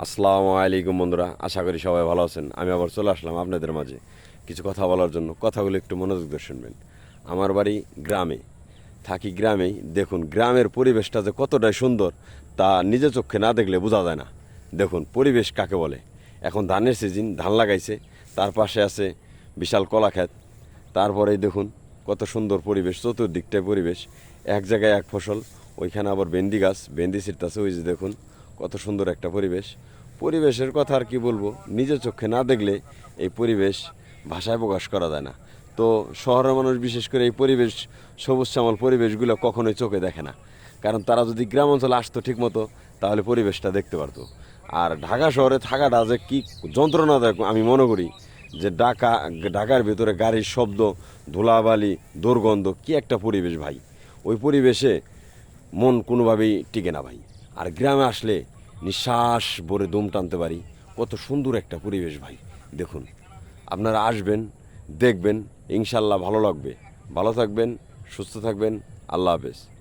আসসালামু আলাইকুম বন্ধুরা, আশা করি সবাই ভালো আছেন। আমি আবার চলে আসলাম আপনাদের মাঝে কিছু কথা বলার জন্য। কথাগুলো একটু মনোযোগ দিয়ে শুনবেন। আমার বাড়ি গ্রামে, থাকি গ্রামেই। দেখুন গ্রামের পরিবেশটা যে কতটাই সুন্দর তা নিজে চোখে না দেখলে বোঝা যায় না। দেখুন পরিবেশ কাকে বলে। এখন ধানের সিজন, ধান লাগাইছে, তার পাশে আছে বিশাল কলা ক্ষেত। তারপরেই দেখুন কত সুন্দর পরিবেশ, চতুর্দিকটায় পরিবেশ, এক জায়গায় এক ফসল। ওইখানে আবার ভেন্ডি গাছ, ভেন্ডি ছিটতাছে, ওই যে দেখুন কত সুন্দর একটা পরিবেশ। পরিবেশের কথা আর কি বলবো, নিজের চোখে না দেখলে এই পরিবেশ ভাষায় প্রকাশ করা যায় না। তো শহরের মানুষ বিশেষ করে এই পরিবেশ, সবুজ শ্যামল পরিবেশগুলো কখনোই চোখে দেখে না। কারণ তারা যদি গ্রাম অঞ্চলে আসতো ঠিক মতো, তাহলে পরিবেশটা দেখতে পারতো। আর ঢাকা শহরে থাকাটা যে কী যন্ত্রণাদায়ক আমি মনে করি। যে ঢাকার ভিতরে গাড়ির শব্দ, ধুলাবালি, দুর্গন্ধ, কি একটা পরিবেশ ভাই। ওই পরিবেশে মন কোনোভাবেই টিকে না ভাই। আর গ্রামে আসলে নিঃশ্বাস ভরে দম টানতে পারি। কত সুন্দর একটা পরিবেশ ভাই। দেখুন আপনারা আসবেন, দেখবেন, ইনশাল্লাহ ভালো লাগবে। ভালো থাকবেন, সুস্থ থাকবেন। আল্লাহ হাফেজ।